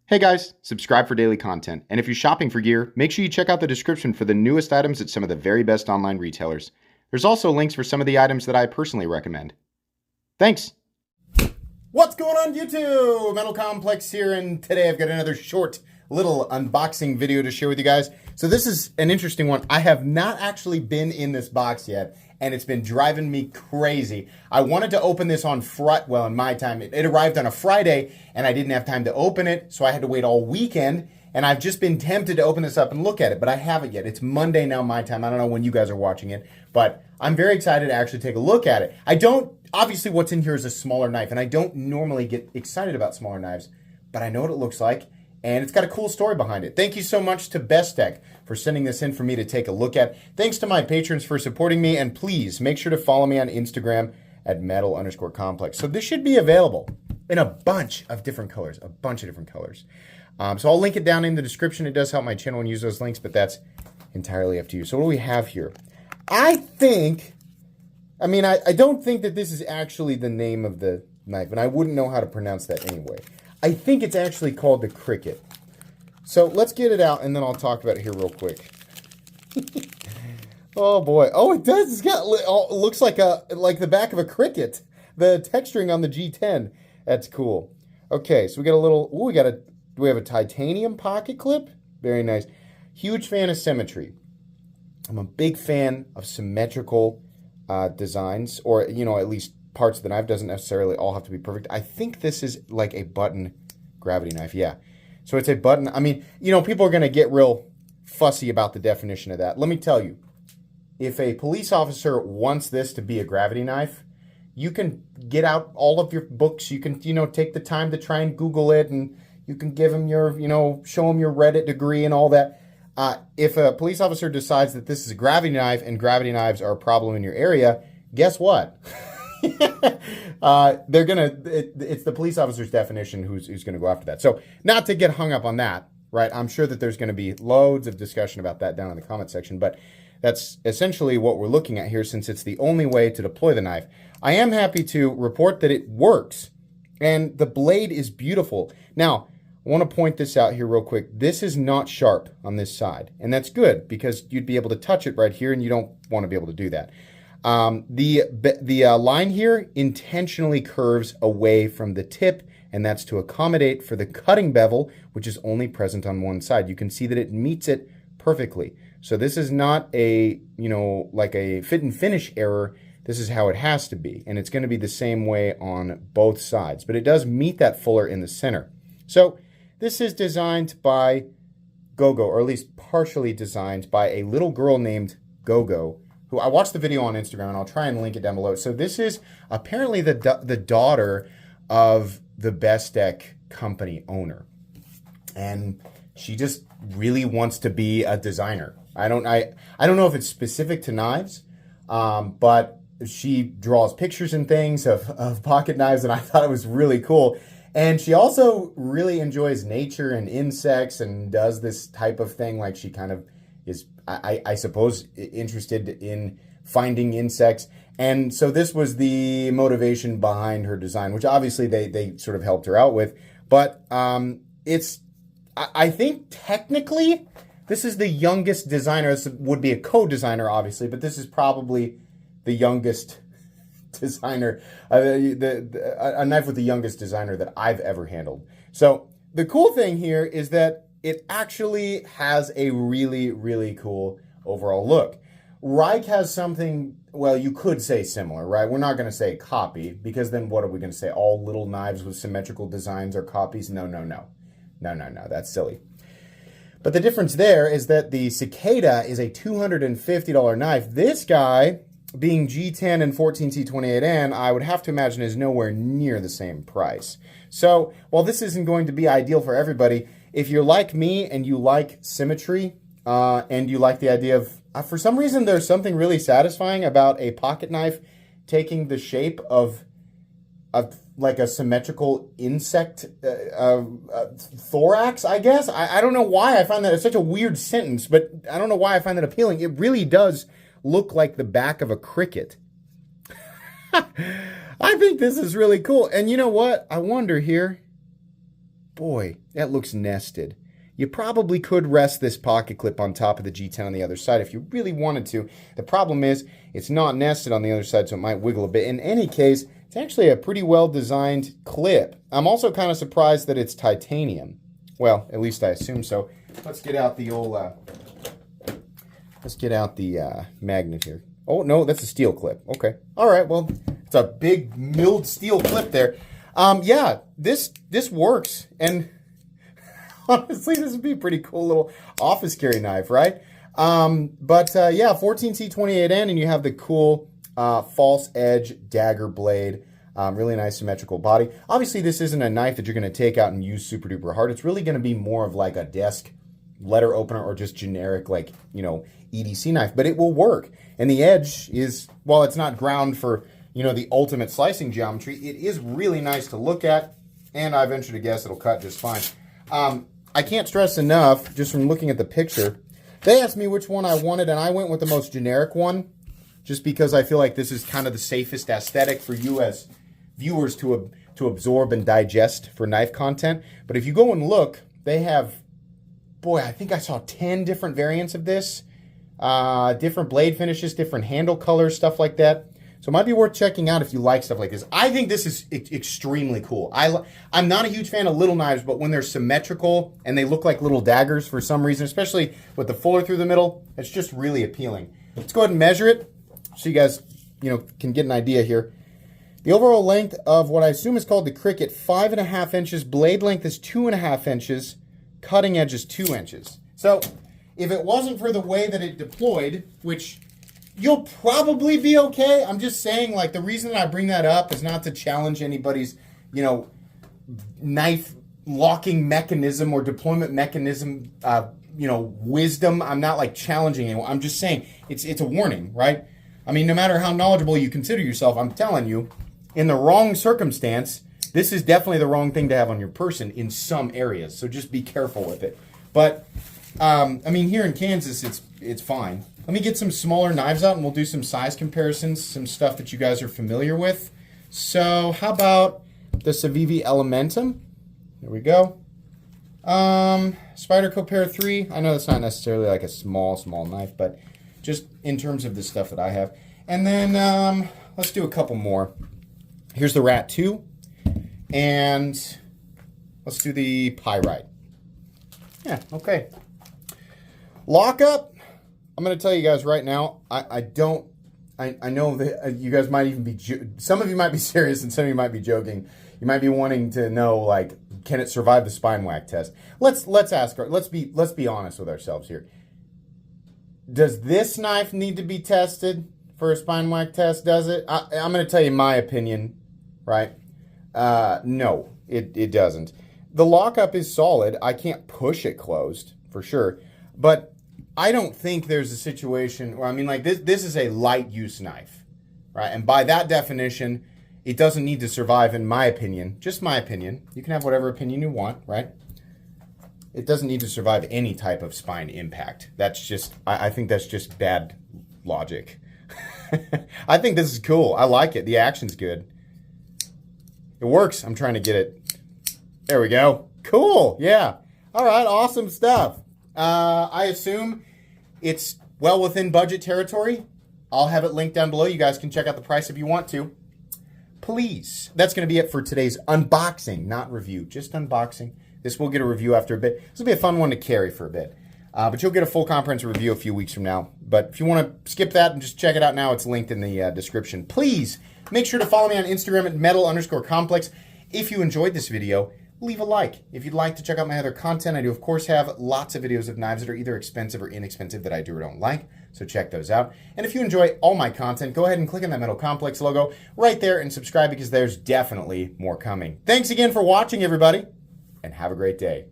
Hey guys, subscribe for daily content. And if you're shopping for gear, make sure you check out the description for the newest items at some of the very best online retailers. There's also links for some of the items that I personally recommend. Thanks! What's going on YouTube? Metal Complex here, and today I've got another short little unboxing video to share with you guys. So this is an interesting one. I have not actually been in this box yet, and it's been driving me crazy. I wanted to open this on well, in my time, it arrived on a Friday, and I didn't have time to open it, so I had to wait all weekend, and I've just been tempted to open this up and look at it, but I haven't yet. It's Monday now, my time. I don't know when you guys are watching it, but I'm very excited to actually take a look at it. Obviously what's in here is a smaller knife, and I don't normally get excited about smaller knives, but I know what it looks like, and it's got a cool story behind it. Thank you so much to Bestech for sending this in for me to take a look at. Thanks to my patrons for supporting me, and please make sure to follow me on Instagram at metal_complex. So this should be available in a bunch of different colors, So I'll link it down in the description. It does help my channel and use those links, but that's entirely up to you. So what do we have here? I don't think that this is actually the name of the knife, and I wouldn't know how to pronounce that anyway. I think it's actually called the Cricket. So let's get it out, and then I'll talk about it here real quick. Oh boy! Oh, it does. It's got. It looks like the back of a cricket. The texturing on the G10. That's cool. Okay, so we got a little. Ooh, do we have a titanium pocket clip? Very nice. Huge fan of symmetry. I'm a big fan of symmetrical designs, or at least parts of the knife. Doesn't necessarily all have to be perfect. I think this is like a button gravity knife. Yeah. So it's a button. I mean, people are going to get real fussy about the definition of that. Let me tell you, if a police officer wants this to be a gravity knife, you can get out all of your books. You can, take the time to try and Google it, and you can give them your, show them your Reddit degree and all that. If a police officer decides that this is a gravity knife and gravity knives are a problem in your area, guess what? It's the police officer's definition who's gonna go after that. So not to get hung up on that, right? I'm sure that there's gonna be loads of discussion about that down in the comment section, but that's essentially what we're looking at here, since it's the only way to deploy the knife. I am happy to report that it works, and the blade is beautiful. Now, I want to point this out here real quick. This is not sharp on this side, and that's good because you'd be able to touch it right here, and you don't want to be able to do that. The line here intentionally curves away from the tip, and that's to accommodate for the cutting bevel, which is only present on one side. You can see that it meets it perfectly. So this is not a, like a fit and finish error. This is how it has to be, and it's going to be the same way on both sides, but it does meet that fuller in the center. So this is designed by Gogo, or at least partially designed by a little girl named Gogo, who I watched the video on Instagram, and I'll try and link it down below. So this is apparently the daughter of the Bestech company owner, and she just really wants to be a designer. I don't know if it's specific to knives, but she draws pictures and things of pocket knives, and I thought it was really cool. And she also really enjoys nature and insects and does this type of thing. Like, she kind of is, I suppose, interested in finding insects. And so this was the motivation behind her design, which obviously they sort of helped her out with. But I think technically this is the youngest designer. This would be a co-designer, obviously, but this is probably the youngest designer, a knife with the youngest designer that I've ever handled. So the cool thing here is that it actually has a really, really cool overall look. Reich has something, well, you could say similar, right? We're not going to say copy, because then what are we going to say? All little knives with symmetrical designs are copies? No, that's silly. But the difference there is that the Cicada is a $250 knife. This guy, being G10 and 14C28N, I would have to imagine is nowhere near the same price. So while this isn't going to be ideal for everybody, if you're like me and you like symmetry, and you like the idea of, for some reason, there's something really satisfying about a pocket knife taking the shape of like a symmetrical insect thorax, I guess. I don't know why I find that, it's such a weird sentence, but I don't know why I find that appealing. It really does look like the back of a cricket. I think this is really cool. And you know what? I wonder here, boy, that looks nested. You probably could rest this pocket clip on top of the G10 on the other side if you really wanted to. The problem is it's not nested on the other side, so it might wiggle a bit. In any case, it's actually a pretty well-designed clip. I'm also kind of surprised that it's titanium. Well, at least I assume so. Let's get out the old, magnet here. Oh, no, that's a steel clip. Okay. All right, well, it's a big milled steel clip there. Yeah, this works, and honestly, this would be a pretty cool little office carry knife, right? Yeah, 14C28N, and you have the cool false edge dagger blade. Really nice symmetrical body. Obviously, this isn't a knife that you're going to take out and use super duper hard. It's really going to be more of like a desk letter opener or just generic, like, EDC knife, but it will work. And the edge is, while it's not ground for, the ultimate slicing geometry, it is really nice to look at, and I venture to guess it'll cut just fine. I can't stress enough, just from looking at the picture, they asked me which one I wanted, and I went with the most generic one, just because I feel like this is kind of the safest aesthetic for you as viewers to absorb and digest for knife content. But if you go and look, they have, boy, I think I saw 10 different variants of this, different blade finishes, different handle colors, stuff like that. So it might be worth checking out if you like stuff like this. I think this is extremely cool. I'm not a huge fan of little knives, but when they're symmetrical and they look like little daggers for some reason, especially with the fuller through the middle, it's just really appealing. Let's go ahead and measure it so you guys, can get an idea here. The overall length of what I assume is called the Cricut, 5.5 inches. Blade length is 2.5 inches. Cutting edge is 2 inches. So if it wasn't for the way that it deployed, which you'll probably be okay. I'm just saying, like, the reason that I bring that up is not to challenge anybody's, knife locking mechanism or deployment mechanism, wisdom. I'm not, like, challenging anyone. I'm just saying it's a warning, right? I mean, no matter how knowledgeable you consider yourself, I'm telling you, in the wrong circumstance, this is definitely the wrong thing to have on your person in some areas. So just be careful with it. But, here in Kansas, it's fine. Let me get some smaller knives out and we'll do some size comparisons, some stuff that you guys are familiar with. So how about the Civivi Elementum? There we go. Spyderco Pair 3. I know that's not necessarily like a small knife, but just in terms of the stuff that I have. And then let's do a couple more. Here's the Rat 2. And let's do the Pyrite. Yeah, okay. Lockup. I'm going to tell you guys right now, I know that you guys might even be, some of you might be serious and some of you might be joking. You might be wanting to know, like, can it survive the spine whack test? Let's be honest with ourselves here. Does this knife need to be tested for a spine whack test? Does it? I'm going to tell you my opinion, right? No, it doesn't. The lockup is solid. I can't push it closed for sure, but I don't think there's a situation where, this is a light use knife, right? And by that definition, it doesn't need to survive, in my opinion, just my opinion. You can have whatever opinion you want, right? It doesn't need to survive any type of spine impact. That's just, I think that's just bad logic. I think this is cool. I like it. The action's good. It works. I'm trying to get it. There we go. Cool. Yeah. All right. Awesome stuff. I assume it's well within budget territory. I'll have it linked down below. You guys can check out the price if you want to. Please. That's going to be it for today's unboxing, not review, just unboxing. This will get a review after a bit. This will be a fun one to carry for a bit. But you'll get a full comprehensive review a few weeks from now. But if you want to skip that and just check it out now, it's linked in the description. Please make sure to follow me on Instagram at metal_complex. If you enjoyed this video, leave a like. If you'd like to check out my other content, I do, of course, have lots of videos of knives that are either expensive or inexpensive that I do or don't like, so check those out. And if you enjoy all my content, go ahead and click on that Metal Complex logo right there and subscribe because there's definitely more coming. Thanks again for watching, everybody, and have a great day.